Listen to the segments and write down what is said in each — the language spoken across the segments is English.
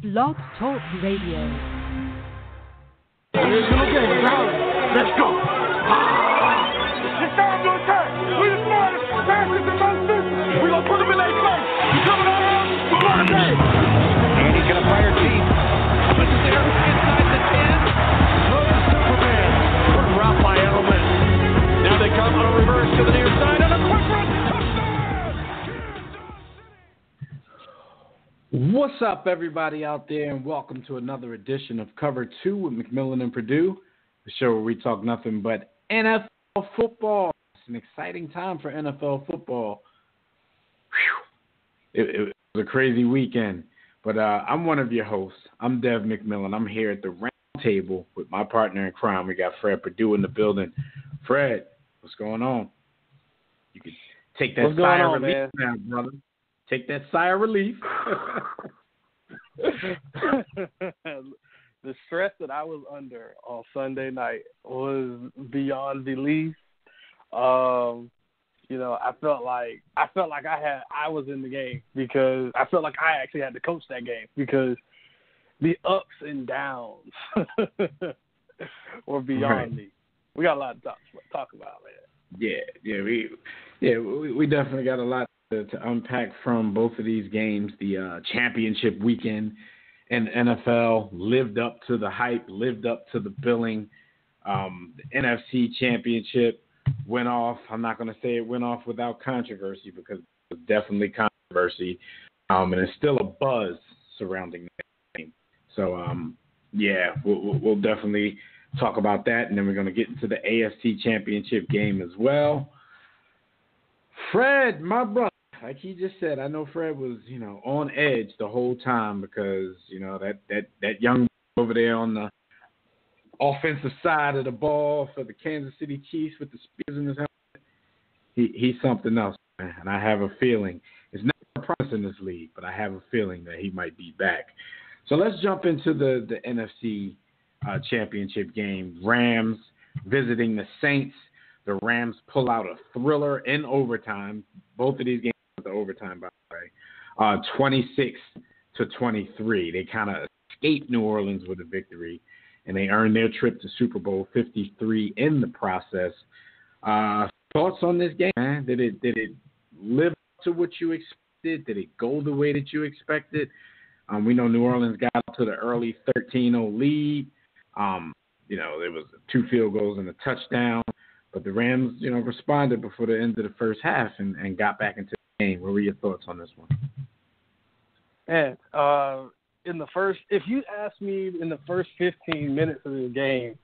Blog Talk Radio. Let's go. It's time to attack. We the smartest, fastest, and most vicious. We gonna put them in their place. We coming out here. We gonna take. And he's gonna fire deep. But there inside the 10. Throws Superman. Put route by Edelman. Now they come on a reverse to the near side on a quick run. What's up, everybody out there, and welcome to another edition of Cover 2 with McMillan and Purdue, the show where we talk nothing but NFL football. It's an exciting time for NFL football. It was a crazy weekend, but I'm one of your hosts. I'm Dev McMillan. I'm here at the round table with my partner in crime. We got Fred Purdue in the building. Fred, what's going on? You can take that sigh of relief now, brother. Take that sigh of relief. The stress that I was under on Sunday night was beyond belief. I felt like I was in the game because I felt like I actually had to coach that game because the ups and downs were beyond me. We got a lot to talk about, man. We definitely got a lot to unpack from both of these games. The championship weekend in NFL lived up to the hype, lived up to the billing. The NFC championship went off. I'm not going to say it went off without controversy because it was definitely controversy, and there's still a buzz surrounding that game. So, we'll definitely talk about that, and then we're going to get into the AFC championship game as well. Fred, my brother, like he just said, I know Fred was, on edge the whole time because, that young over there on the offensive side of the ball for the Kansas City Chiefs with the spears in his helmet, he's something else, man. And I have a feeling, it's not a promise in this league, but I have a feeling that he might be back. So let's jump into the NFC championship game. Rams visiting the Saints. The Rams pull out a thriller in overtime. Both of these games went to overtime, by the way. 26-23. They kind of escaped New Orleans with a victory, and they earned their trip to Super Bowl 53 in the process. Thoughts on this game, man? Did it live up to what you expected? Did it go the way that you expected? We know New Orleans got up to the early 13-0 lead. There was 2 field goals and a touchdown. But the Rams, responded before the end of the first half and got back into the game. What were your thoughts on this one? Man, if you asked me in the first 15 minutes of the game,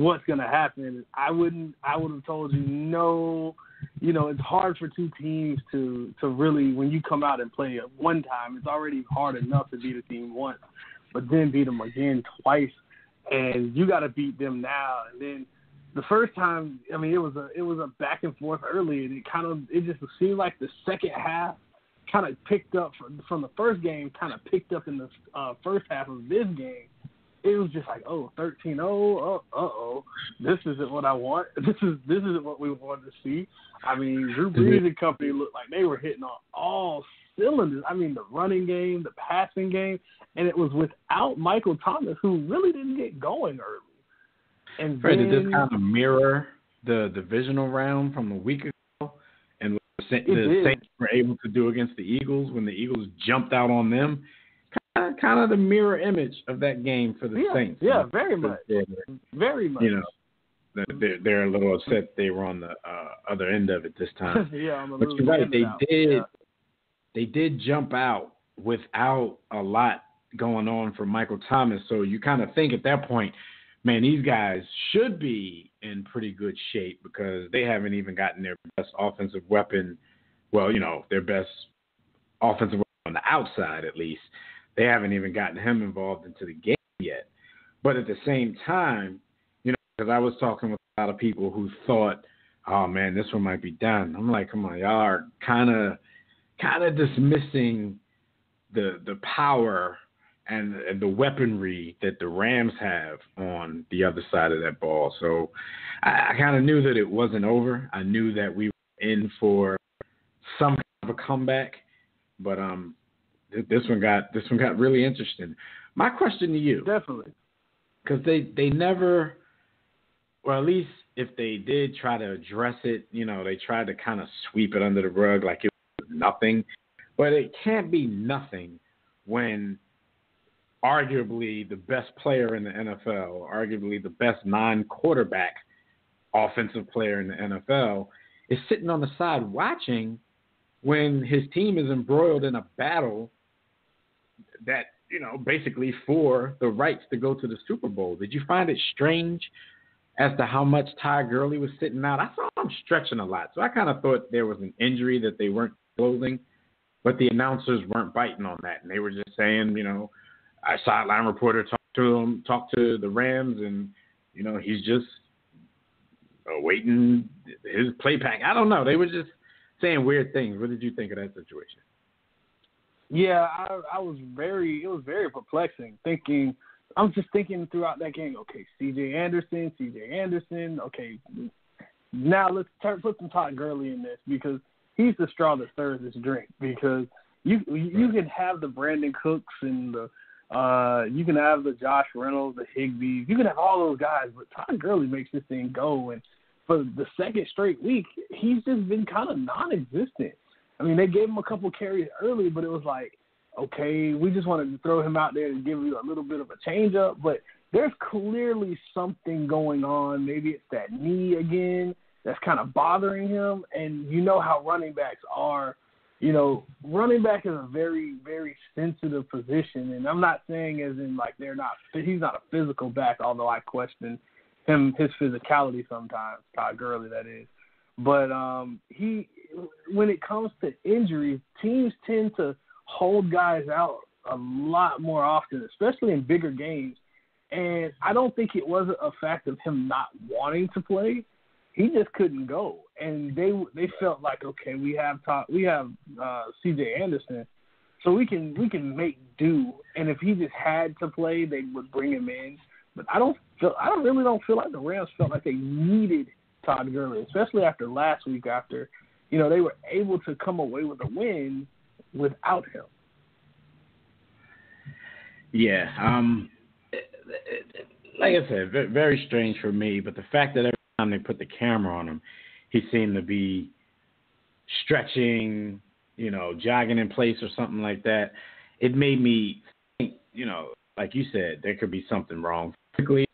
what's going to happen, I would have told you no. It's hard for two teams to really, when you come out and play at one time, it's already hard enough to beat a team once, but then beat them again twice, and you got to beat them now. And then the first time, it was a back and forth early, and it just seemed like the second half kind of picked up from the first game, kind of picked up in the first half of this game. It was just like, 13-0, this isn't what I want. This isn't what we wanted to see. Drew Brees and company looked like they were hitting on all cylinders. The running game, the passing game, and it was without Michael Thomas, who really didn't get going early. And Fred, did this kind of mirror the divisional round from a week ago and what the Saints were able to do against the Eagles when the Eagles jumped out on them? Kind of the mirror image of that game for the Saints. Yeah, very much. Very much. They're a little upset they were on the other end of it this time. But you're right. They did jump out without a lot going on for Michael Thomas. So you kind of think at that point, man, these guys should be in pretty good shape because they haven't even gotten their best offensive weapon. Well, their best offensive weapon on the outside, at least. They haven't even gotten him involved into the game yet. But at the same time, because I was talking with a lot of people who thought, oh, man, this one might be done. I'm like, come on, y'all are kind of dismissing the power and the weaponry that the Rams have on the other side of that ball. So I kind of knew that it wasn't over. I knew that we were in for some kind of a comeback. But this one got really interesting. My question to you, Definitely, because they never, or at least if they did try to address it, they tried to kind of sweep it under the rug like it was nothing. But it can't be nothing when arguably the best player in the NFL, arguably the best non-quarterback offensive player in the NFL, is sitting on the side watching when his team is embroiled in a battle that, basically for the rights to go to the Super Bowl. Did you find it strange as to how much Todd Gurley was sitting out? I saw him stretching a lot, so I kind of thought there was an injury that they weren't closing, but the announcers weren't biting on that, and they were just saying, a sideline reporter talked to the Rams, and, he's just awaiting his play pack. I don't know. They were just saying weird things. What did you think of that situation? Yeah, it was very perplexing. I'm just thinking throughout that game, okay, C.J. Anderson, okay, now let's put some Todd Gurley in this because he's the straw that stirs this drink because you can have the Brandon Cooks and you can have the Josh Reynolds, the Higbees, you can have all those guys, but Todd Gurley makes this thing go, and for the second straight week, he's just been kind of non-existent. I mean, they gave him a couple carries early, but it was like, okay, we just wanted to throw him out there and give you a little bit of a change-up, but there's clearly something going on. Maybe it's that knee again that's kind of bothering him, and you know how running backs are. Running back is a very, very sensitive position, and I'm not saying as in like he's not a physical back, although I question his physicality sometimes, Todd Gurley that is. But when it comes to injuries, teams tend to hold guys out a lot more often, especially in bigger games. And I don't think it was a fact of him not wanting to play. He just couldn't go. And they felt like, okay, we have C.J. Anderson, so we can make do. And if he just had to play, they would bring him in. But I really don't feel like the Rams felt like they needed Todd Gurley, especially after last week, after they were able to come away with a win without him. Yeah, like I said, very strange for me. But the fact that every time they put the camera on him, he seemed to be stretching, jogging in place or something like that. It made me think, like you said, there could be something wrong physically,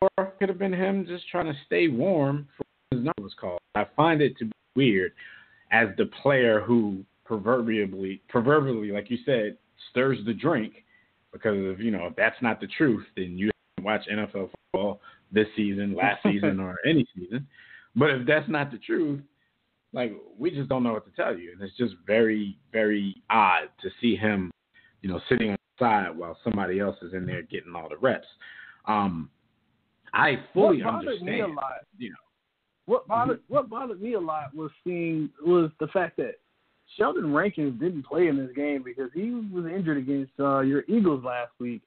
or it could have been him just trying to stay warm for what his number was called. I find it to be weird as the player who proverbially, like you said, stirs the drink, because of, if that's not the truth, then you haven't watched NFL football this season, last season, or any season. But if that's not the truth, like, we just don't know what to tell you. And it's just very, very odd to see him, sitting on the side while somebody else is in there getting all the reps. I fully understand. What bothered me a lot was the fact that Sheldon Rankins didn't play in this game because he was injured against your Eagles last week,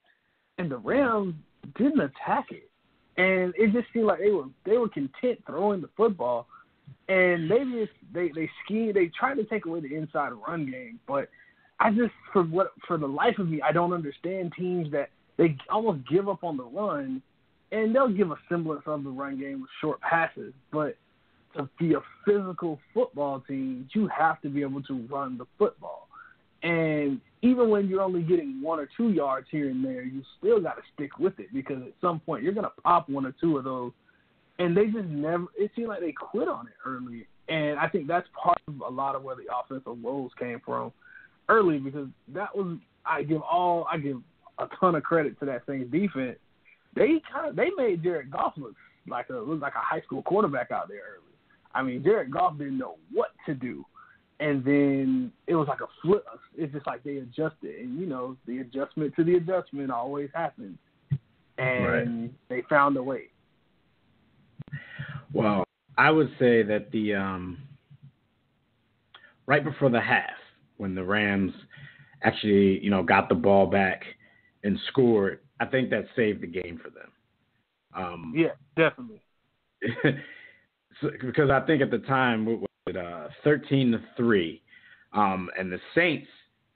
and the Rams didn't attack it. And it just seemed like they were content throwing the football, and they tried to take away the inside run game. But I just, for the life of me, I don't understand teams that they almost give up on the run, and they'll give a semblance of the run game with short passes. But to be a physical football team, you have to be able to run the football. And even when you're only getting 1 or 2 yards here and there, you still got to stick with it, because at some point you're going to pop 1 or 2 of those. And they just never – it seemed like they quit on it early. And I think that's part of a lot of where the offensive woes came from early, because that was – I give a ton of credit to that same defense. They made Jared Goff look like a high school quarterback out there early. I mean, Jared Goff didn't know what to do. And then it was like a flip. It's just like they adjusted. And, the adjustment to the adjustment always happens. And They found a way. Well, I would say that the right before the half, when the Rams actually, got the ball back and scored, I think that saved the game for them. Yeah, definitely. Because I think at the time, what was it, 13-3, and the Saints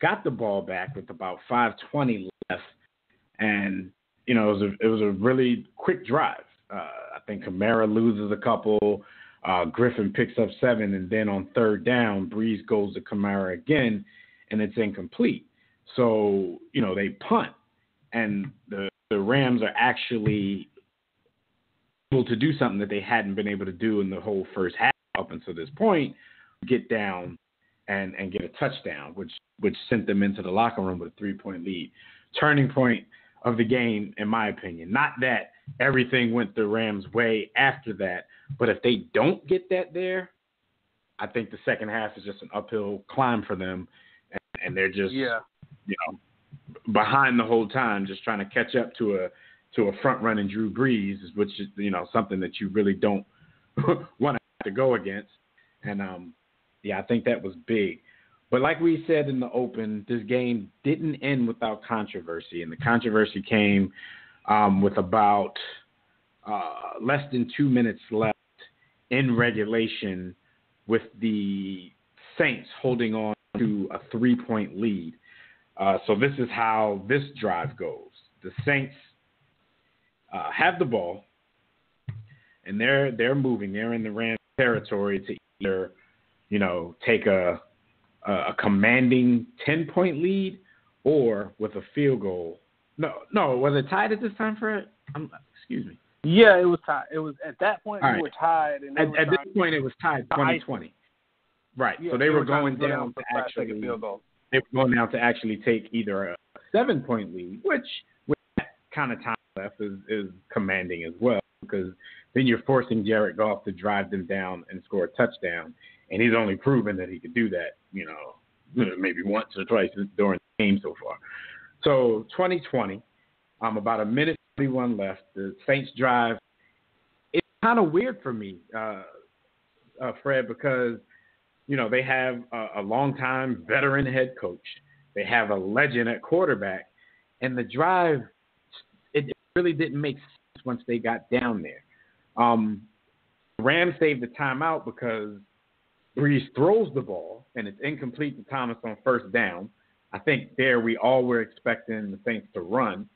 got the ball back with about 5:20 left, and it was a really quick drive. I think Kamara loses a couple. Griffin picks up 7, and then on third down, Breeze goes to Kamara again, and it's incomplete. So, they punt, and the Rams are actually able to do something that they hadn't been able to do in the whole first half up until this point, get down and get a touchdown, which sent them into the locker room with a 3-point lead. Turning point of the game, in my opinion. Not that everything went the Rams' way after that, but if they don't get that there, I think the second half is just an uphill climb for them, and they're just behind the whole time, just trying to catch up to a front-running Drew Brees, which is something that you really don't want to have to go against. And I think that was big. But like we said in the open, this game didn't end without controversy, and the controversy came with about less than 2 minutes left in regulation, with the Saints holding on to a 3-point lead. So this is how this drive goes. The Saints have the ball, and they're moving. They're in the Rams territory to either take a commanding 10-point lead, or with a field goal. No, was it tied at this time, Fred? Excuse me. Yeah, it was tied. It was at that point All we right. were tied, and at this point it was tied 20-20. Right. Yeah, so they were going down down to actually take a field goal. They were going down to actually take either a 7-point lead, which with that kind of time left is commanding as well, because then you're forcing Jared Goff to drive them down and score a touchdown, and he's only proven that he could do that, maybe once or twice during the game so far. So 2020, about a minute 41 left. The Saints drive. It's kind of weird for me, Fred, because they have a longtime veteran head coach. They have a legend at quarterback, and the drive, it really didn't make sense once they got down there. The Rams saved the timeout because Breeze throws the ball, and it's incomplete to Thomas on first down. I think there we all were expecting the Saints to run.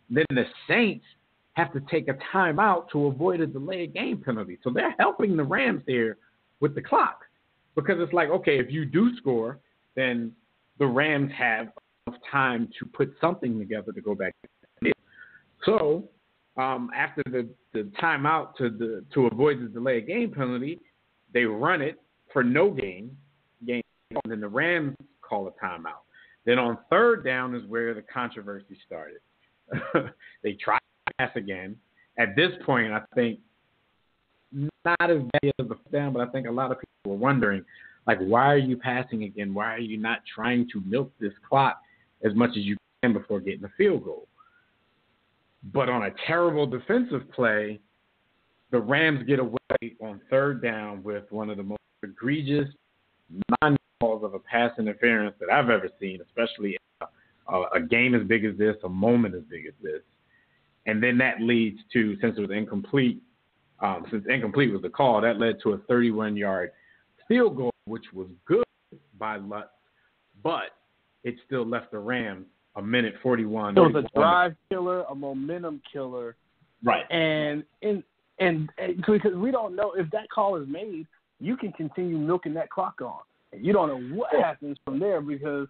Then the Saints have to take a timeout to avoid a delayed game penalty. So they're helping the Rams there with the clock, because it's like, okay, if you do score, then the Rams have enough time to put something together to go back. So after the timeout to avoid the delayed game penalty, they run it for no game, and then the Rams call a timeout. Then on third down is where the controversy started. They tried to pass again. At this point, I think not as bad as the down, but I think a lot of people were wondering, like, why are you passing again? Why are you not trying to milk this clock as much as you can before getting a field goal? But on a terrible defensive play, the Rams get away on third down with one of the most egregious non-calls of a pass interference that I've ever seen, especially a game as big as this, a moment as big as this. And then that leads to, since it was incomplete, since incomplete was the call, that led to a 31-yard field goal, which was good by Lutz, but it still left the Rams a minute 41. It was a drive killer, a momentum killer. Right. And because we don't know if that call is made, you can continue milking that clock on. And you don't know what happens from there, because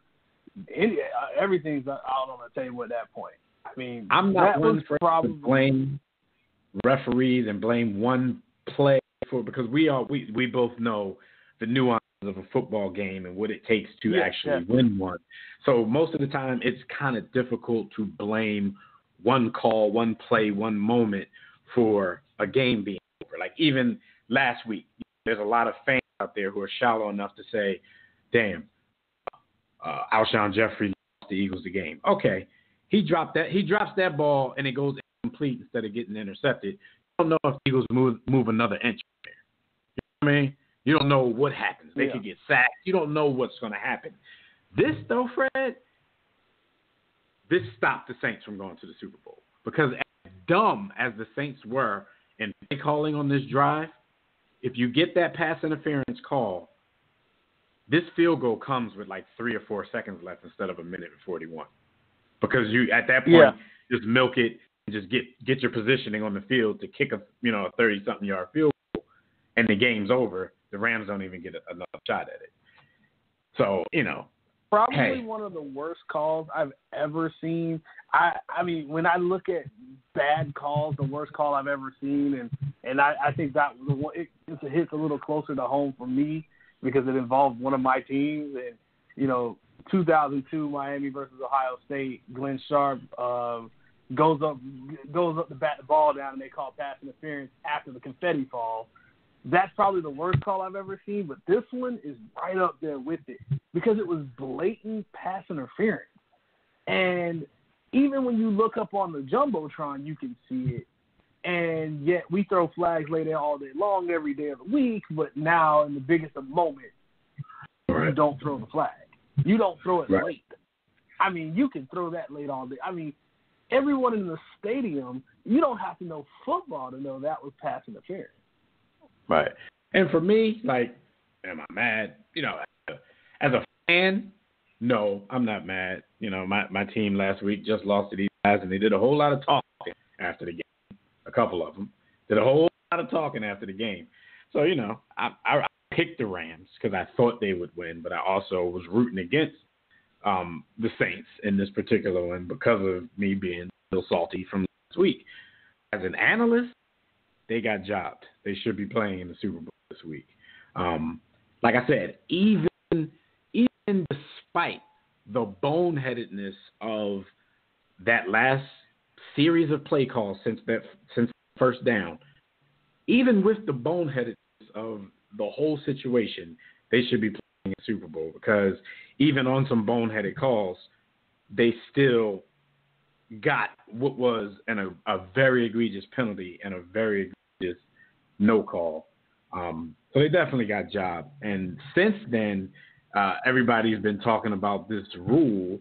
everything's out on the table at that point. I mean, I'm not one for probably to blame referees and blame one play because we both know the nuances of a football game and what it takes to actually win one. So most of the time, it's kind of difficult to blame one call, one play, one moment for a game being over. Like even last week, there's a lot of fans out there who are shallow enough to say, "Damn, Alshon Jeffrey lost the Eagles the game." Okay, he drops that ball and it goes incomplete instead of getting intercepted. You don't know if the Eagles move another inch there. You know what I mean? You don't know what happens. They could get sacked. You don't know what's going to happen. This, though, Fred, this stopped the Saints from going to the Super Bowl. Because as dumb as the Saints were in calling on this drive, if you get that pass interference call, this field goal comes with like 3 or 4 seconds left instead of a minute and 41. Because you at that point just milk it and just get your positioning on the field to kick a 30-something yard field goal, and the game's over. The Rams don't even get another shot at it. So, probably one of the worst calls I've ever seen. I mean, when I look at bad calls, the worst call I've ever seen, and I think that it hits a little closer to home for me because it involved one of my teams. And 2002 Miami versus Ohio State, Glenn Sharp goes up to bat the ball down, and they call pass interference after the confetti fall. That's probably the worst call I've ever seen, but this one is right up there with it because it was blatant pass interference. And even when you look up on the Jumbotron, you can see it. And yet we throw flags lay there all day long, every day of the week, but now in the biggest of moments, you don't throw the flag. You don't throw it late. I mean, you can throw that late all day. I mean, everyone in the stadium, you don't have to know football to know that was pass interference. Right. And for me, like, am I mad? As a fan, no, I'm not mad. My team last week just lost to these guys, and they did a whole lot of talking after the game. A couple of them did a whole lot of talking after the game. So, I picked the Rams because I thought they would win, but I also was rooting against the Saints in this particular one because of me being a little salty from last week. As an analyst, they got jobbed. They should be playing in the Super Bowl this week. Like I said, even despite the boneheadedness of that last series of play calls since first down, even with the boneheadedness of the whole situation, they should be playing in the Super Bowl because even on some boneheaded calls, they still got what was a very egregious penalty and a very egregious no call. So they definitely got jobbed. And since then, everybody's been talking about this rule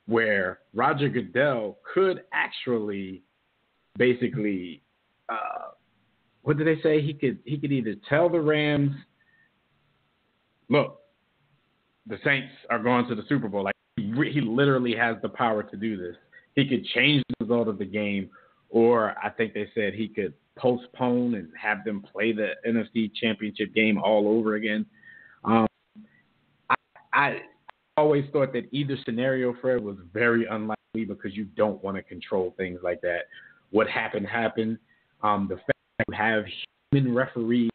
where Roger Goodell could actually basically, what did they say? He could either tell the Rams, look, the Saints are going to the Super Bowl. Like he literally has the power to do this. He could change the result of the game, or I think they said he could postpone and have them play the NFC Championship game all over again. I always thought that either scenario, Fred, was very unlikely because you don't want to control things like that. What happened. The fact that you have human referees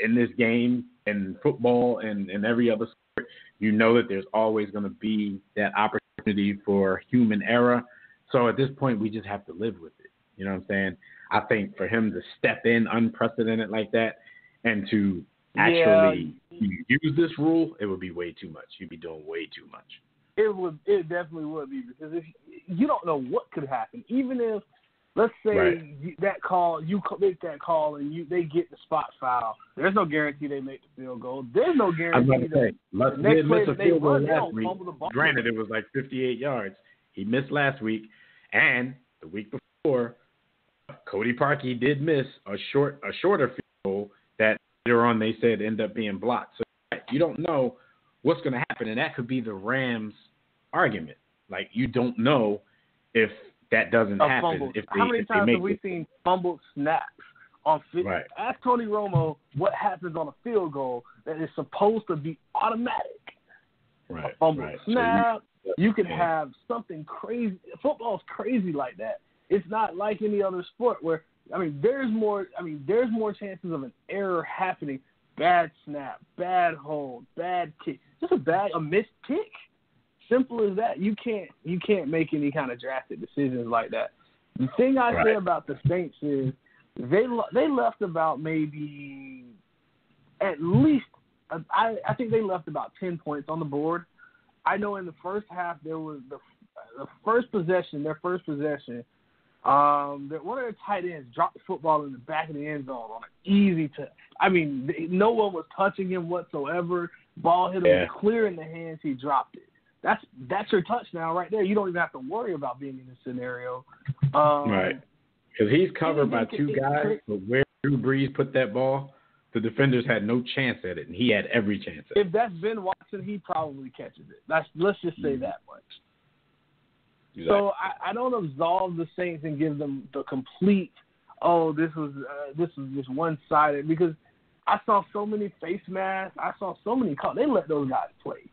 in this game, in football, and every other sport, that there's always going to be that opportunity for human error. So at this point, we just have to live with it. You know what I'm saying? I think for him to step in unprecedented like that and to actually use this rule, it would be way too much. You'd be doing way too much. It definitely would be, because if you don't know what could happen, even if, let's say that call, you make that call and they get the spot foul, there's no guarantee they make the field goal. There's no guarantee that the next play that they run, they don't fumble the ball. Granted, it was like 58 yards. He missed last week, and the week before, Cody Parkey did miss a shorter field goal that later on they said ended up being blocked. So you don't know what's going to happen, and that could be the Rams' argument. Like, you don't know if that doesn't happen. How many times have we seen fumbled snaps on field? Right. Ask Tony Romo what happens on a field goal that is supposed to be automatic. Right. A fumbled snap. So you can have something crazy. Football's crazy like that. It's not like any other sport where, there's more chances of an error happening. Bad snap, bad hold, bad kick, just a missed kick. Simple as that. You can't make any kind of drastic decisions like that. The thing I say about the Saints is they left about maybe at least I think they left about 10 points on the board. I know in the first half there was their first possession. One of their tight ends dropped the football in the back of the end zone on an easy no one was touching him whatsoever. Ball hit him clear in the hands. He dropped it. That's your touchdown right there. You don't even have to worry about being in this scenario. Right. Because he's covered by two guys, but where Drew Brees put that ball, The defenders had no chance at it, and he had every chance at it. If that's Ben Watson, he probably catches it. Let's just say that much. Exactly. So I don't absolve the Saints and give them the complete, this was just one-sided, because I saw so many face masks. I saw so many calls. They let those guys play.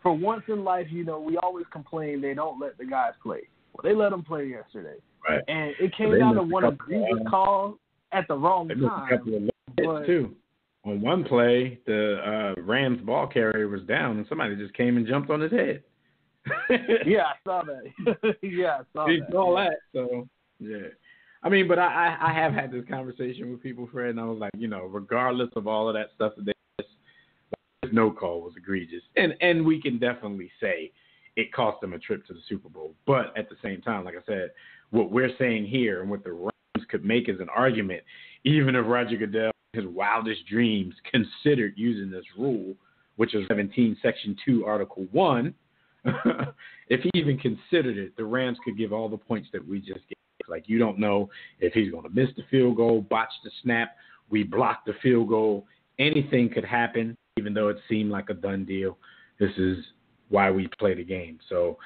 For once in life, we always complain they don't let the guys play. Well, they let them play yesterday. Right. And it came down to one egregious call at the wrong time. A couple of hits too. On one play, the Rams ball carrier was down, and somebody just came and jumped on his head. Yeah, I saw that. I saw that. So, yeah. I mean, but I have had this conversation with people, Fred, and I was like, regardless of all of that stuff that this no call was egregious. And we can definitely say it cost them a trip to the Super Bowl. But at the same time, like I said, what we're saying here and what the Rams could make as an argument, even if Roger Goodell, his wildest dreams, considered using this rule, which is 17 Section 2, Article 1, if he even considered it, the Rams could give all the points that we just gave. Like, you don't know if he's going to miss the field goal, botch the snap, we block the field goal. Anything could happen, even though it seemed like a done deal. This is why we play the game. So,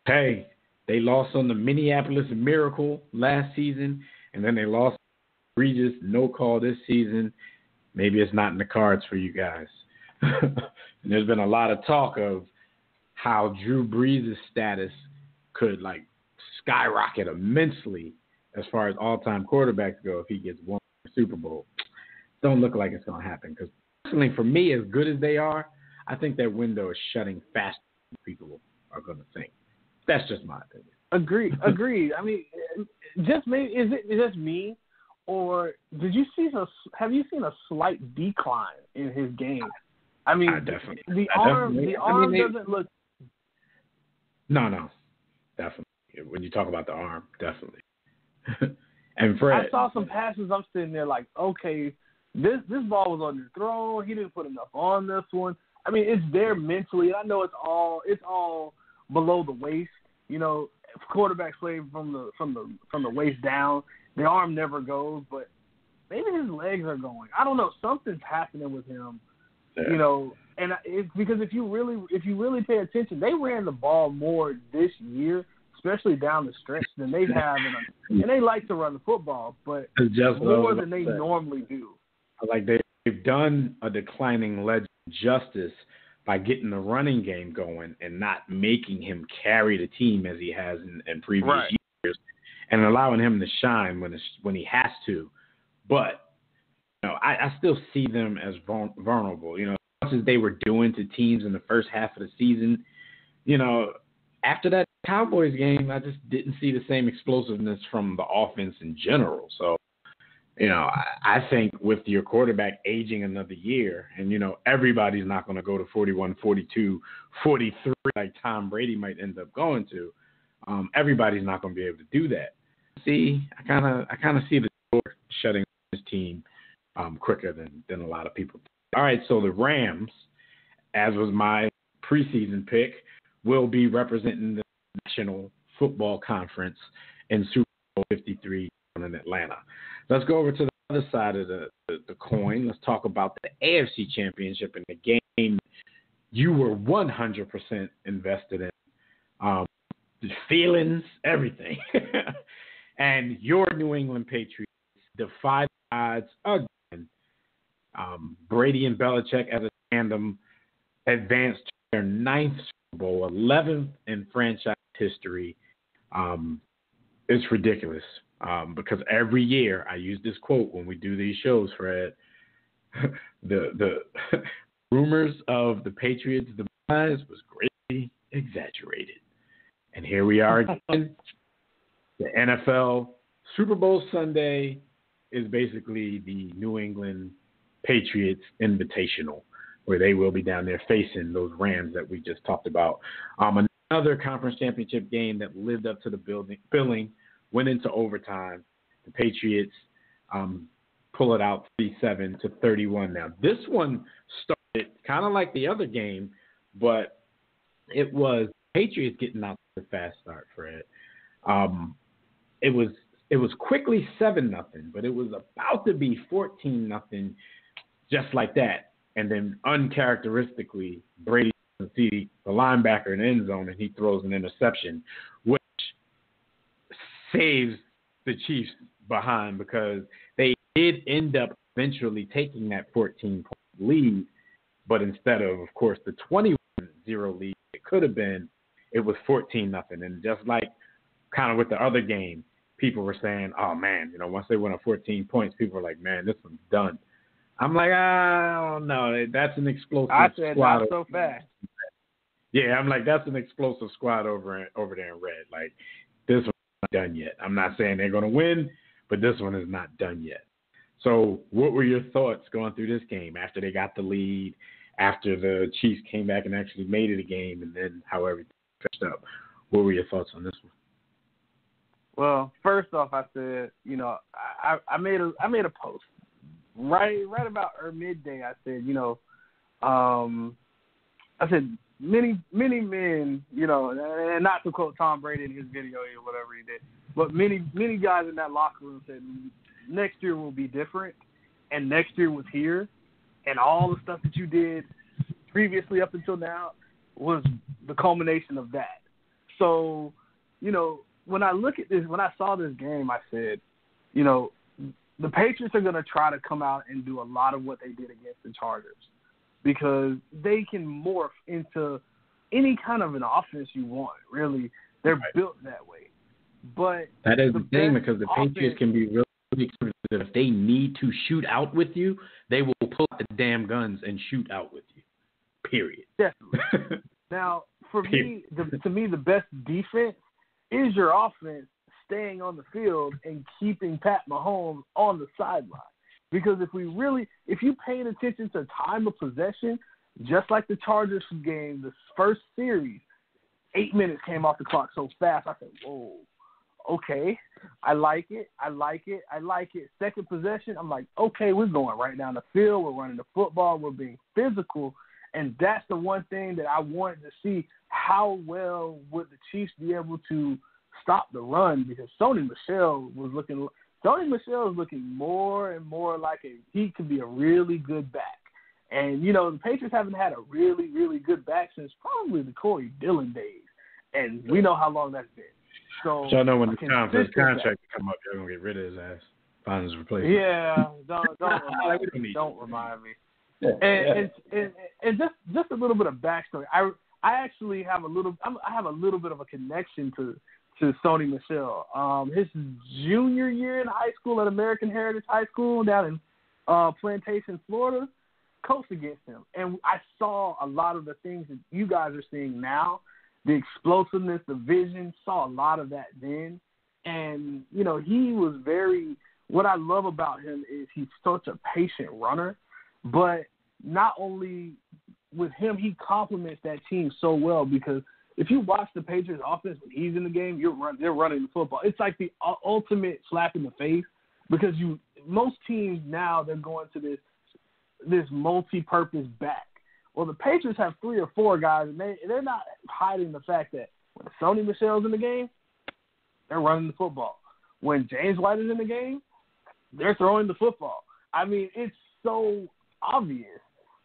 hey, they lost on the Minneapolis Miracle last season, and then they lost egregious no call this season. Maybe it's not in the cards for you guys. And there's been a lot of talk of how Drew Brees' status could skyrocket immensely as far as all-time quarterbacks go if he gets one Super Bowl. Don't look like it's going to happen, because personally, for me, as good as they are, I think that window is shutting faster than people are going to think. That's just my opinion. Agreed. I mean, just maybe is it just me, or have you seen a slight decline in his game? I mean, definitely. The arm doesn't look. No, definitely. When you talk about the arm, definitely. And Fred, I saw some passes. I'm sitting there like, okay, this ball was underthrown. He didn't put enough on this one. I mean, it's there mentally. I know it's all below the waist. Quarterbacks play from the waist down. The arm never goes, but maybe his legs are going. I don't know. Something's happening with him. Yeah. And it's because if you really pay attention, they ran the ball more this year, especially down the stretch, than they have, and they like to run the football, but more than they normally do. Like they've done a declining legend justice by getting the running game going and not making him carry the team as he has in previous years, and allowing him to shine when he has to. But I still see them as vulnerable. As much as they were doing to teams in the first half of the season, after that Cowboys game, I just didn't see the same explosiveness from the offense in general. So, I think with your quarterback aging another year, and, everybody's not going to go to 41, 42, 43 like Tom Brady might end up going to. Everybody's not going to be able to do that. See, I kind of see the door shutting his team quicker than a lot of people. All right, so the Rams, as was my preseason pick, will be representing the National Football Conference in Super Bowl 53 in Atlanta. Let's go over to the other side of the coin. Let's talk about the AFC Championship and the game you were 100% invested in. The feelings, everything. And your New England Patriots defied the odds again. Brady and Belichick as a tandem advanced to their 9th Super Bowl, 11th in franchise history. It's ridiculous because every year I use this quote when we do these shows, Fred. The rumors of the Patriots' demise was greatly exaggerated. And here we are again. The NFL Super Bowl Sunday is basically the New England Patriots Invitational, where they will be down there facing those Rams that we just talked about. Another conference championship game that lived up to the billing, went into overtime. The Patriots pull it out 37-31. Now, this one started kind of like the other game, but it was Patriots getting out to a fast start, Fred. It was quickly 7-0, but it was about to be 14-0 just like that. And then uncharacteristically, Brady doesn't see the linebacker in the end zone, and he throws an interception, which saves the Chiefs behind because they did end up eventually taking that 14-point lead, but instead of course, the 21-0 lead it could have been, it was 14-0. And just like kind of with the other game, people were saying, oh, man, once they went up 14 points, people were like, man, this one's done. I'm like, I don't know. That's an explosive squad. Not so fast. Yeah, I'm like, that's an explosive squad over there in red. Like, this one's not done yet. I'm not saying they're going to win, but this one is not done yet. So what were your thoughts going through this game after they got the lead, after the Chiefs came back and actually made it a game, and then how everything finished up? What were your thoughts on this one? Well, first off, I said, I made a post right about midday. I said, I said many men, and not to quote Tom Brady in his video or whatever he did, but many guys in that locker room said next year will be different, and next year was here, and all the stuff that you did previously up until now was the culmination of that. So, when I look at this, when I saw this game, I said, the Patriots are going to try to come out and do a lot of what they did against the Chargers because they can morph into any kind of an offense you want, really. They're built that way. But that is the thing because the Patriots can be really expensive. If they need to shoot out with you, they will pull out the damn guns and shoot out with you, period. Definitely. Now, for me, the best defense is your offense staying on the field and keeping Pat Mahomes on the sideline. Because if you paid attention to time of possession, just like the Chargers game, the first series, 8 minutes came off the clock so fast. I said, whoa, okay, I like it. Second possession, I'm like, okay, we're going right down the field. We're running the football. We're being physical. And that's the one thing that I wanted to see. How well would the Chiefs be able to stop the run? Because Sony Michel is looking more and more like he could be a really good back. And, the Patriots haven't had a really, really good back since probably the Corey Dillon days. And we know how long that's been. So I know when the time for his contract to come up, they're going to get rid of his ass. Find his replacement. Yeah, don't remind me. And just a little bit of backstory. I actually have a little bit of a connection to Sony Michel. His junior year in high school at American Heritage High School down in Plantation, Florida, coached against him, and I saw a lot of the things that you guys are seeing now. The explosiveness, the vision, saw a lot of that then. And, he was what I love about him is he's such a patient runner, but not only with him, he complements that team so well because if you watch the Patriots offense when he's in the game, they're running the football. It's like the ultimate slap in the face because most teams now, they're going to this multi-purpose back. Well, the Patriots have 3 or 4 guys, and they're not hiding the fact that when Sony Michel's in the game, they're running the football. When James White is in the game, they're throwing the football. I mean, it's so obvious.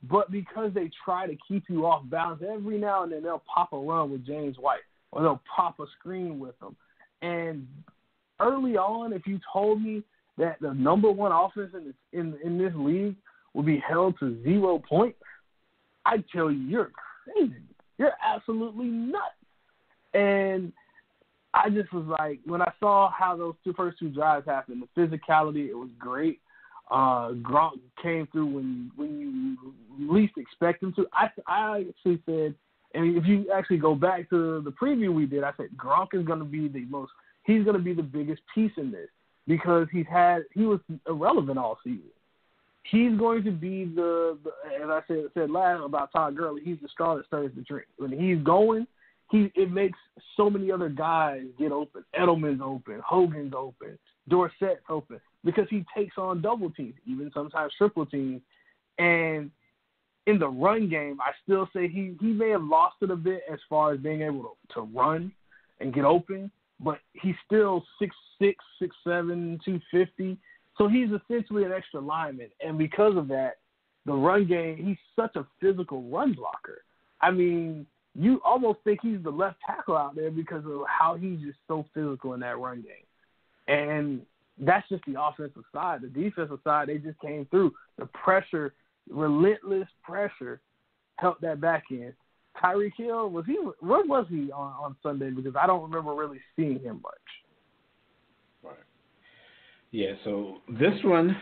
But because they try to keep you off balance, every now and then they'll pop a run with James White or they'll pop a screen with him. And early on, if you told me that the number one offense in this league would be held to 0 points, I'd tell you you're crazy. You're absolutely nuts. And I just was like, when I saw how those first two drives happened, the physicality, it was great. Gronk came through when you least expect him to. I actually said, and if you actually go back to the preview we did, I said Gronk is going to be he's going to be the biggest piece in this because he was irrelevant all season. He's going to be as I said last about Todd Gurley, he's the straw that stirs the drink. When he's going, it makes so many other guys get open. Edelman's open, Hogan's open, Dorsett's open, because he takes on double teams, even sometimes triple teams. And in the run game, I still say he may have lost it a bit as far as being able to run and get open, but he's still 6'6", 6'7", 250. So he's essentially an extra lineman. And because of that, the run game, he's such a physical run blocker. I mean, you almost think he's the left tackle out there because of how he's just so physical in that run game. And that's just the offensive side. The defensive side, they just came through. The pressure, relentless pressure, helped that back end. Tyreek Hill, where was he on Sunday? Because I don't remember really seeing him much. Right. Yeah, so this one,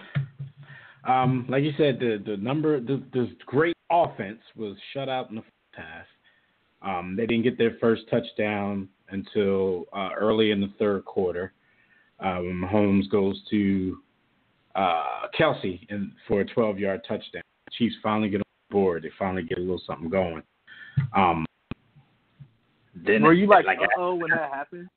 like you said, the great offense was shut out in the first half. They didn't get their first touchdown until early in the third quarter. Mahomes goes to Kelsey for a 12-yard touchdown. The Chiefs finally get on the board. They finally get a little something going. Then were you like when that happened?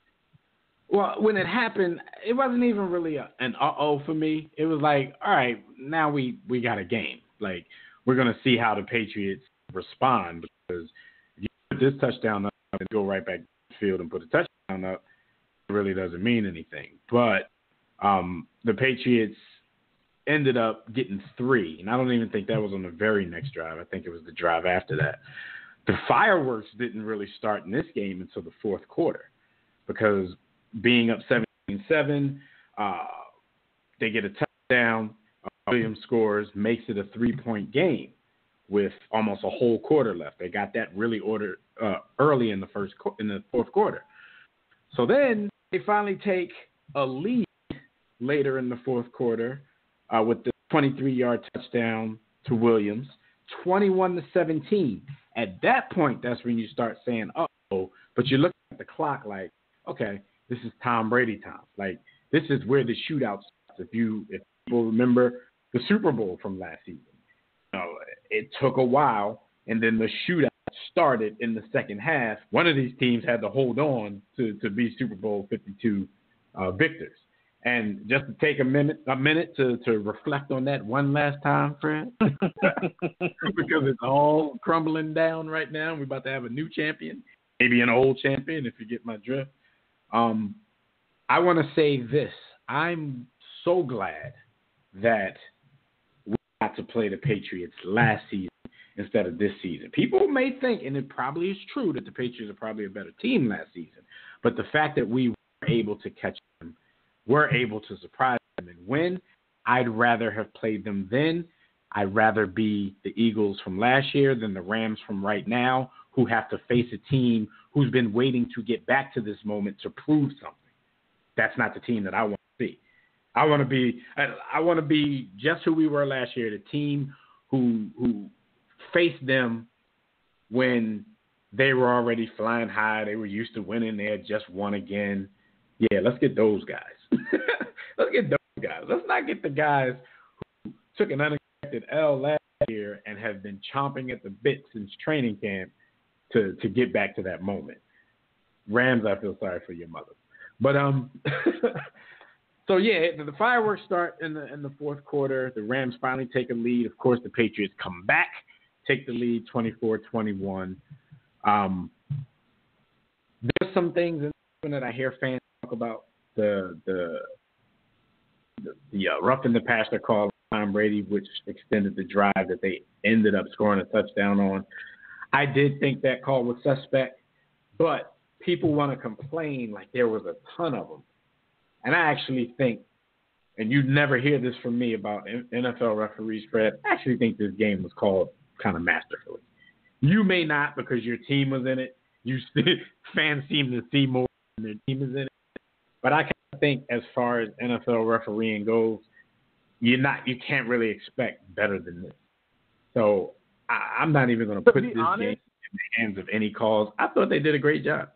Well, when it happened, it wasn't even really an for me. It was like, all right, now we got a game. Like, we're going to see how the Patriots respond, because if you put this touchdown up and go right back to the field and put a touchdown up, it really doesn't mean anything. But the Patriots ended up getting 3, and I don't even think that was on the very next drive. I think it was the drive after that. The fireworks didn't really start in this game until the fourth quarter, because being up 17-7, they get a touchdown. Williams scores, makes it a 3-point game with almost a whole quarter left. They got that really early in the fourth quarter. So then they finally take a lead later in the fourth quarter with the 23-yard touchdown to Williams, 21-17. At that point, that's when you start saying, uh-oh, but you're looking at the clock like, okay, this is Tom Brady time. Like, this is where the shootout starts. If people remember the Super Bowl from last season, it took a while, and then the shootout started in the second half. One of these teams had to hold on to be Super Bowl 52 victors. And just to take a minute to reflect on that one last time, Fred, because it's all crumbling down right now. We're about to have a new champion, maybe an old champion, if you get my drift. I want to say this. I'm so glad that we got to play the Patriots last season instead of this season. People may think, and it probably is true, that the Patriots are probably a better team last season. But the fact that we were able to catch them, we're able to surprise them and win, I'd rather have played them then. I'd rather be the Eagles from last year than the Rams from right now, who have to face a team who's been waiting to get back to this moment to prove something. That's not the team that I want to see. I want to be just who we were last year, the team who faced them when they were already flying high. They were used to winning. They had just won again. Yeah, let's get those guys. Let's get those guys. Let's not get the guys who took an unexpected L last year and have been chomping at the bit since training camp to get back to that moment. Rams, I feel sorry for your mother. But so yeah, the fireworks start in the fourth quarter. The Rams finally take a lead. Of course, the Patriots come back, take the lead, 24-21. There's some things that I hear fans talk about the roughing the passer call Tom Brady, which extended the drive that they ended up scoring a touchdown on. I did think that call was suspect, but people want to complain like there was a ton of them. And I actually think, and you'd never hear this from me about NFL referees, Fred, I actually think this game was called kind of masterfully. You may not, because your team was in it. Fans seem to see more when their team is in it. But I kind of think as far as NFL refereeing goes, you can't really expect better than this. So I'm not even going to put this game in the hands of any calls. I thought they did a great job.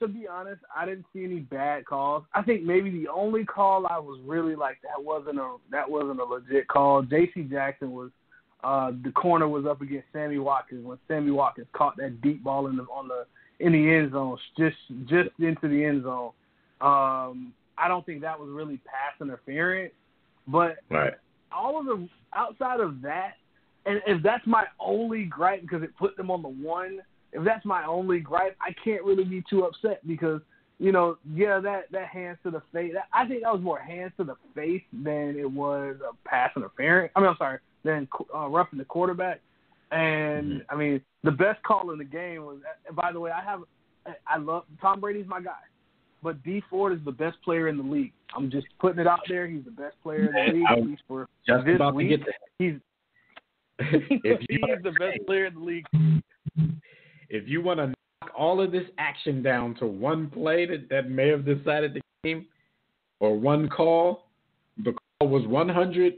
To be honest, I didn't see any bad calls. I think maybe the only call I was really like, that wasn't a legit call. J.C. Jackson was the corner was up against Sammy Watkins when Sammy Watkins caught that deep ball in the end zone, just into the end zone. I don't think that was really pass interference, but right. All of the outside of that, and if that's my only gripe because it put them on the one. If that's my only gripe, I can't really be too upset because, that hands to the face. I think that was more hands to the face than it was a pass interference. than roughing the quarterback. And I mean, the best call in the game was. And by the way, I love Tom Brady's my guy, but Dee Ford is the best player in the league. I'm just putting it out there. He's the best player in the league. At least for just this about week. to get there. He's the best player in the league. If you want to knock all of this action down to one play that may have decided the game, or one call, the call was 100%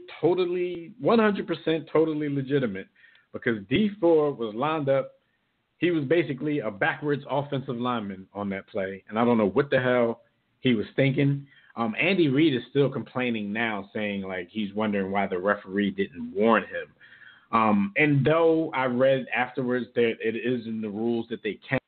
totally legitimate, because Dee Ford was lined up. He was basically a backwards offensive lineman on that play, and I don't know what the hell he was thinking. Andy Reid is still complaining now, saying like he's wondering why the referee didn't warn him. And though I read afterwards that it is in the rules that they can,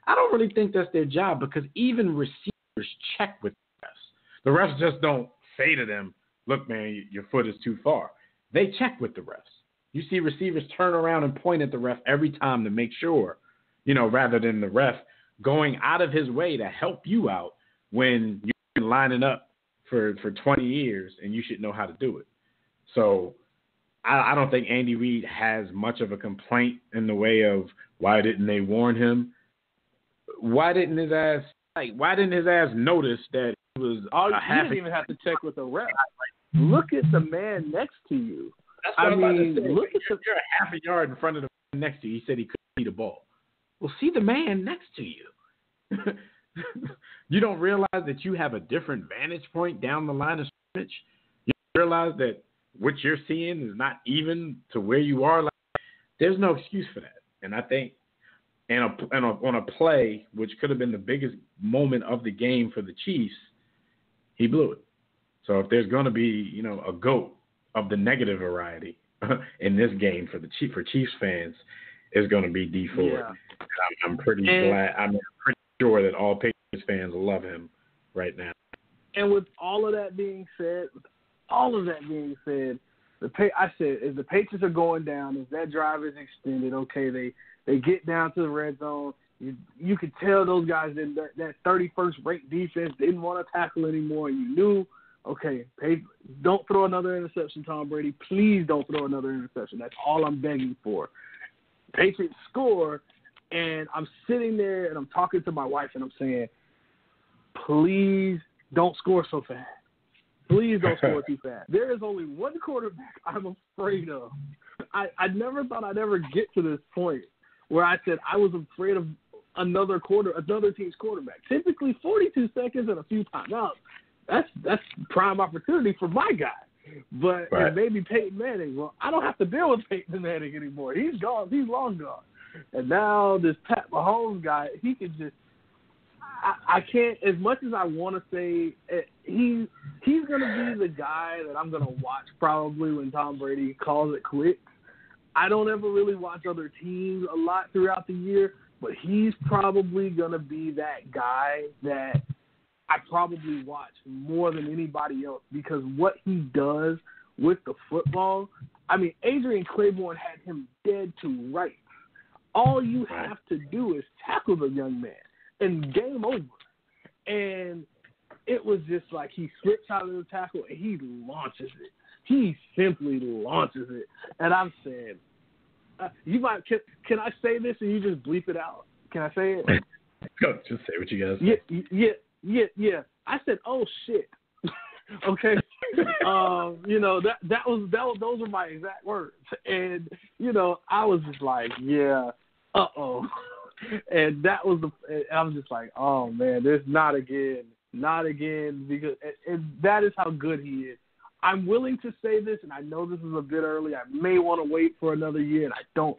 I don't really think that's their job, because even receivers check with the refs. The refs just don't say to them, look, man, your foot is too far. They check with the refs. You see receivers turn around and point at the ref every time to make sure, rather than the ref going out of his way to help you out when you've been lining up for 20 years and you should know how to do it. So I don't think Andy Reid has much of a complaint in the way of why didn't they warn him? Why didn't his ass notice that it was you didn't even have to check with the ref. Look at the man next to you. That's what I'm about to say. You're a half a yard in front of the man next to you. He said he couldn't see the ball. Well, see the man next to you. You don't realize that you have a different vantage point down the line of scrimmage. You realize that what you're seeing is not even to where you are. Like, there's no excuse for that. And I think on a play, which could have been the biggest moment of the game for the Chiefs, he blew it. So if there's going to be, a GOAT of the negative variety in this game for Chiefs fans, is going to be Dee Ford. Yeah. I'm pretty sure that all Patriots fans love him right now. And with all of that being said, I said, if the Patriots are going down, if that drive is extended, okay, they get down to the red zone. You could tell those guys in that 31st ranked defense didn't want to tackle anymore. And you knew, okay, don't throw another interception, Tom Brady. Please don't throw another interception. That's all I'm begging for. Patriots score, and I'm sitting there and I'm talking to my wife and I'm saying, please don't score so fast. Please don't score too fast. There is only one quarterback I'm afraid of. I never thought I'd ever get to this point where I said I was afraid of another team's quarterback. Typically 42 seconds and a few timeouts. That's prime opportunity for my guy. But right. Maybe Peyton Manning. Well, I don't have to deal with Peyton Manning anymore. He's gone. He's long gone. And now this Pat Mahomes guy, he can just – I can't – as much as I want to say he's going to be the guy that I'm going to watch probably when Tom Brady calls it quits. I don't ever really watch other teams a lot throughout the year, but he's probably going to be that guy that – I probably watch more than anybody else, because what he does with the football, I mean, Adrian Claiborne had him dead to rights. All you have to do is tackle the young man, and game over. And it was just like he slips out of the tackle and he launches it. He simply launches it. And I'm saying, can I say this and you just bleep it out? Can I say it? Go, just say what you guys say. Yeah. I said, "Oh shit." Okay. Those were my exact words, and I was just like, "Yeah, and that was I was just like, "Oh man, there's not again," because and that is how good he is. I'm willing to say this, and I know this is a bit early. I may want to wait for another year, and I don't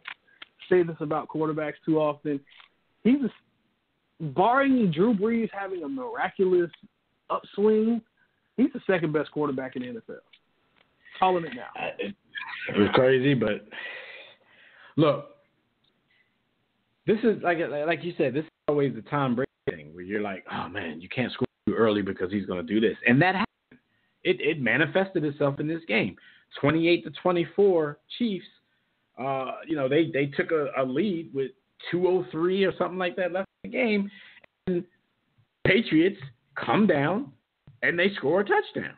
say this about quarterbacks too often. Barring Drew Brees having a miraculous upswing, he's the second best quarterback in the NFL. Calling it now. It was crazy, but look, this is like you said, this is always the Tom Brady thing where you're like, oh man, you can't score too early because he's going to do this, and that happened. It manifested itself in this game, 28-24 Chiefs. They took a lead with 2:03 or something like that left in the game, and Patriots come down and they score a touchdown.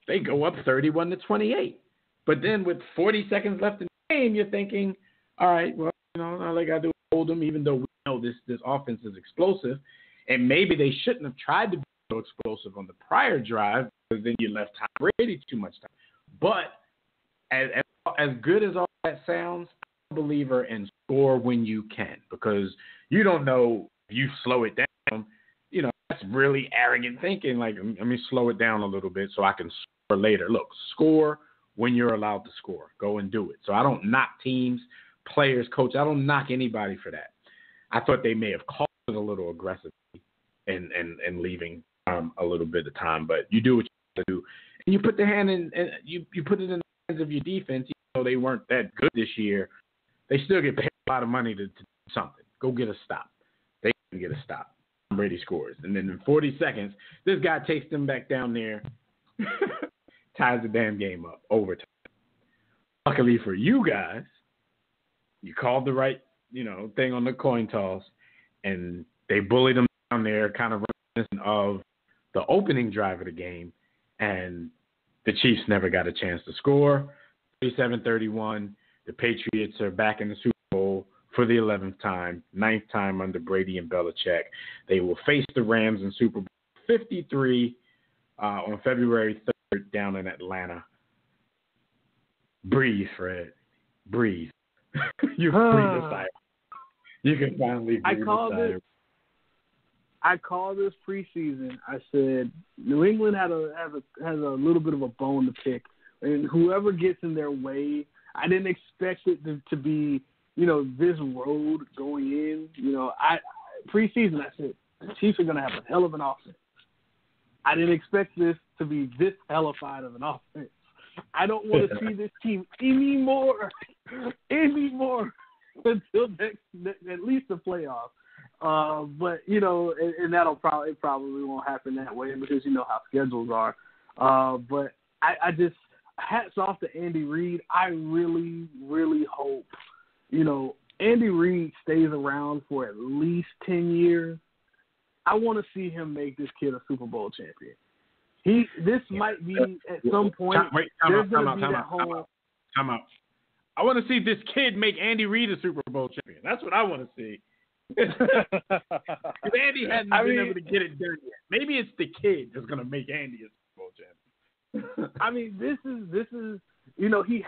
They go up 31-28. But then with 40 seconds left in the game, you're thinking, all right, well, all they got to do is hold them, even though we know this offense is explosive. And maybe they shouldn't have tried to be so explosive on the prior drive because then you left Tom Brady too much time. But as good as all that sounds, I'm a believer in score when you can, because you don't know if you slow it down. That's really arrogant thinking. Like, let me slow it down a little bit so I can score later. Look, score when you're allowed to score. Go and do it. So I don't knock teams, players, coach. I don't knock anybody for that. I thought they may have called it a little aggressively and leaving a little bit of time, but you do what you do. And you put the hand in, and you put it in the hands of your defense. Even though they weren't that good this year, they still get paid a lot of money to do something. Go get a stop. They can get a stop. Brady scores. And then in 40 seconds, this guy takes them back down there, ties the damn game up, overtime. Luckily for you guys, you called the right, thing on the coin toss, and they bullied them down there, kind of reminiscent of the opening drive of the game, and the Chiefs never got a chance to score. 37-31, the Patriots are back in the Super Bowl for the 11th time, 9th time under Brady and Belichick. They will face the Rams in Super Bowl 53 on February 3rd down in Atlanta. Breathe, Fred. Breathe. You breathe a sigh. You can finally breathe a sigh. I called this preseason. I said New England has a little bit of a bone to pick, and whoever gets in their way, I didn't expect it to be this road going in. Preseason, I said the Chiefs are going to have a hell of an offense. I didn't expect this to be this hellified of an offense. I don't want to see this team anymore until at least the playoffs. But and that'll probably won't happen that way because how schedules are. But I just hats off to Andy Reid. I really, really hope Andy Reid stays around for at least 10 years. I want to see him make this kid a Super Bowl champion. This might be at some point. Time out. I want to see this kid make Andy Reid a Super Bowl champion. That's what I want to see. Because Andy hasn't been able to get it done yet. Maybe it's the kid that's going to make Andy a Super Bowl champion. This is he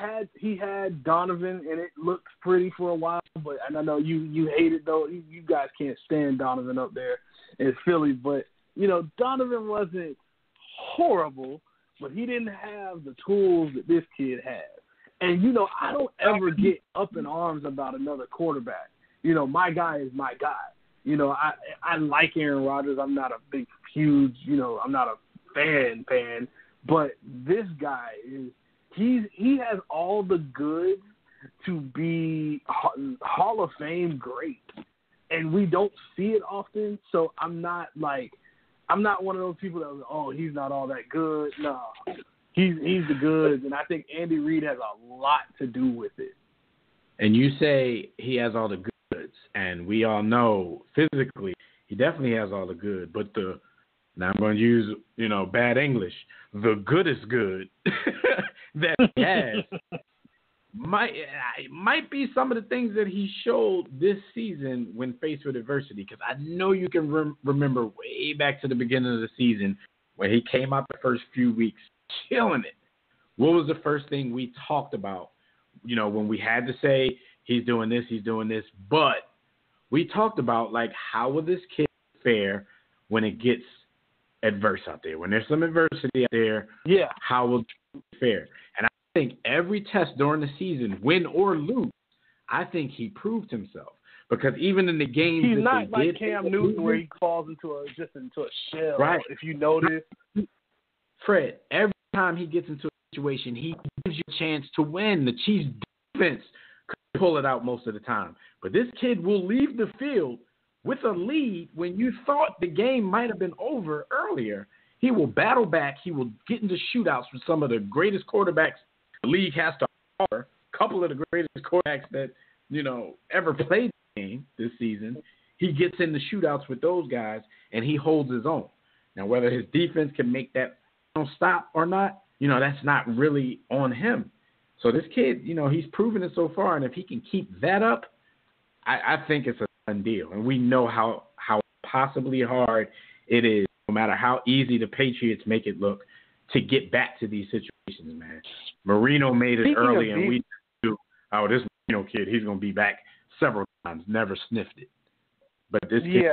had Donovan, and it looked pretty for a while. But and I know you hate it though. You guys can't stand Donovan up there in Philly. But Donovan wasn't horrible, but he didn't have the tools that this kid has. And I don't ever get up in arms about another quarterback. My guy is my guy. I like Aaron Rodgers. I'm not a big, huge, I'm not a fan, but this guy he has all the goods to be Hall of Fame great, and we don't see it often. So I'm not one of those people that he's not all that good. No, he's the goods, and I think Andy Reid has a lot to do with it. And you say he has all the goods, and we all know physically he definitely has all the good, but now I'm going to use, bad English, the goodest good that he has might be some of the things that he showed this season when faced with adversity, because I know you can remember way back to the beginning of the season when he came out the first few weeks killing it. What was the first thing we talked about, when we had to say he's doing this, but we talked about, how will this kid fare when it gets adverse out there? When there's some adversity out there, how will it fare? And I think every test during the season, win or lose, I think he proved himself. Because even in the games he's not like Cam Newton where he falls into a shell. Right. If you notice, Fred, every time he gets into a situation, he gives you a chance to win. The Chiefs' defense could pull it out most of the time. But this kid will leave the field with a lead when you thought the game might have been over earlier. He will battle back. He will get into shootouts with some of the greatest quarterbacks the league has to offer. A couple of the greatest quarterbacks that, ever played the game this season. He gets into shootouts with those guys, and he holds his own. Now, whether his defense can make that stop or not, that's not really on him. So this kid, he's proven it so far, and if he can keep that up, I think it's a done deal. And we know how possibly hard it is, no matter how easy the Patriots make it look, to get back to these situations, man. Marino made it early, and we knew, this Marino kid, he's going to be back several times, never sniffed it. But this kid,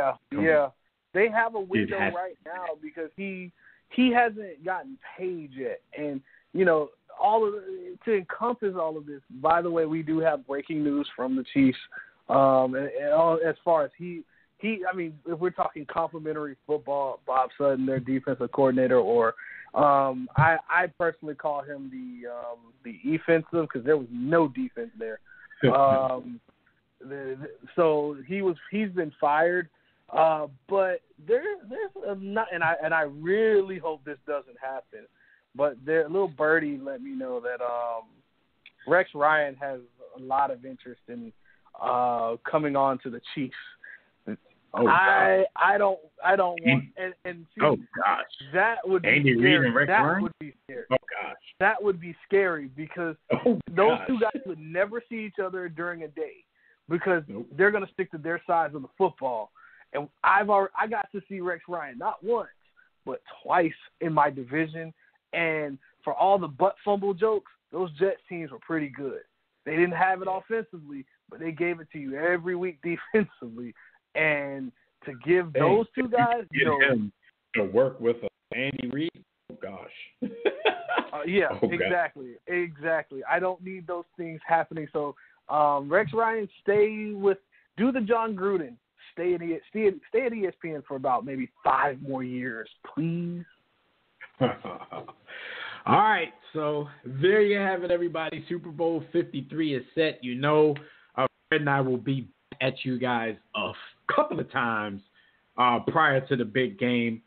they have a window right now because he hasn't gotten paid yet. And, to encompass all of this, by the way, we do have breaking news from the Chiefs. And as far as if we're talking complimentary football, Bob Sutton, their defensive coordinator, or I personally call him the offensive because there was no defense there. So he's been fired. But there's and I really hope this doesn't happen. But their little birdie let me know that Rex Ryan has a lot of interest in coming on to the Chiefs. Oh, I don't want and see, oh gosh, that would be Andy scary. Reid and Rex That Ryan? would be scary. Oh gosh, that would be scary because those two guys would never see each other during a day because they're going to stick to their sides of the football. And I got to see Rex Ryan not once but twice in my division. And for all the butt fumble jokes, those Jets teams were pretty good. They didn't have it offensively, but they gave it to you every week defensively. And to give those two guys, him to work with Andy Reid, oh gosh. Exactly. I don't need those things happening. So Rex Ryan, do the John Gruden, stay at ESPN for about maybe 5 more years, please. All right, so there you have it, everybody. Super Bowl 53 is set. Fred and I will be at you guys a couple of times prior to the big game.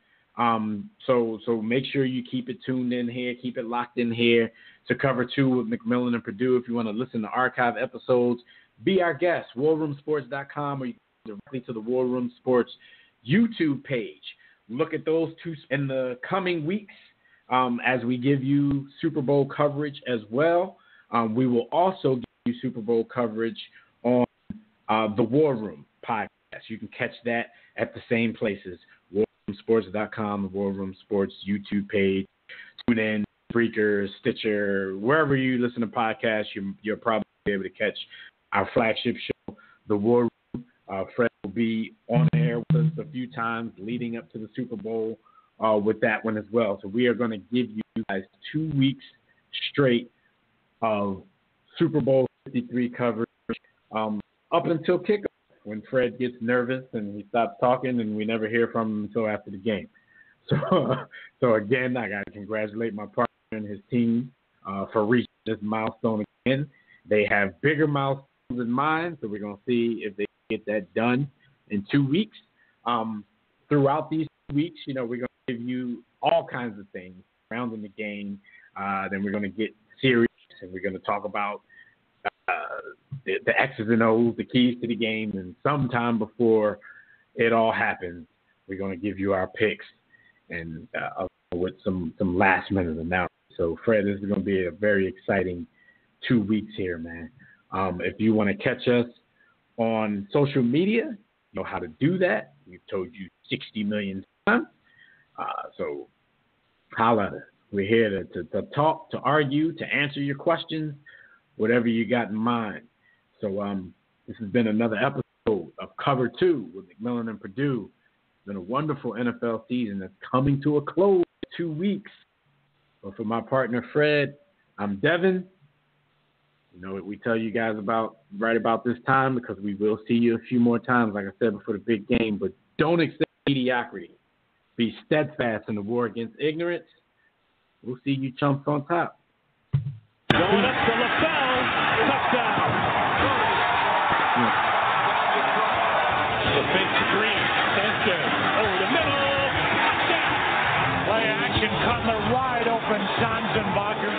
So make sure you keep it tuned in here, keep it locked in here to Cover 2 with McMillan and Purdue. If you want to listen to archive episodes, be our guest, warroomsports.com, or you can go directly to the War Room Sports YouTube page. Look at those two in the coming weeks as we give you Super Bowl coverage as well. We will also give you Super Bowl coverage on the War Room podcast. You can catch that at the same places, warroomsports.com, the War Room Sports YouTube page. Tune in, Breaker, Stitcher, wherever you listen to podcasts, you'll probably be able to catch our flagship show, The War Room. Fred will be on air with us a few times leading up to the Super Bowl with that one as well. So we are going to give you guys 2 weeks straight of Super Bowl 53 coverage up until kickoff, when Fred gets nervous and he stops talking and we never hear from him until after the game. So again, I got to congratulate my partner and his team for reaching this milestone again. They have bigger milestones than mine, so we're going to see if they get that done in 2 weeks. Throughout these 2 weeks, we're going to give you all kinds of things surrounding the game. Then we're going to get serious, and we're going to talk about the X's and O's, the keys to the game, and sometime before it all happens, we're going to give you our picks and with some last-minute announcements. So, Fred, this is going to be a very exciting 2 weeks here, man. If you want to catch us on social media, you know how to do that. We've told you 60 million times. So holla at us. We're here to talk, to argue, to answer your questions, whatever you got in mind. So this has been another episode of Cover 2 with McMillan and Purdue. It's been a wonderful NFL season that's coming to a close in 2 weeks. But for my partner, Fred, I'm Devin. We tell you guys about right about this time because we will see you a few more times, like I said, before the big game. But don't accept mediocrity. Be steadfast in the war against ignorance. We'll see you chumps on top. Going up to LaFell. Touchdown. The fake screen. Sanchez over the middle. Touchdown. Play action. Cutler wide open. Sanzenbacher.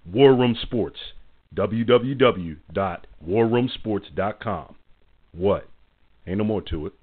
War Room Sports, www.warroomsports.com. What? Ain't no more to it.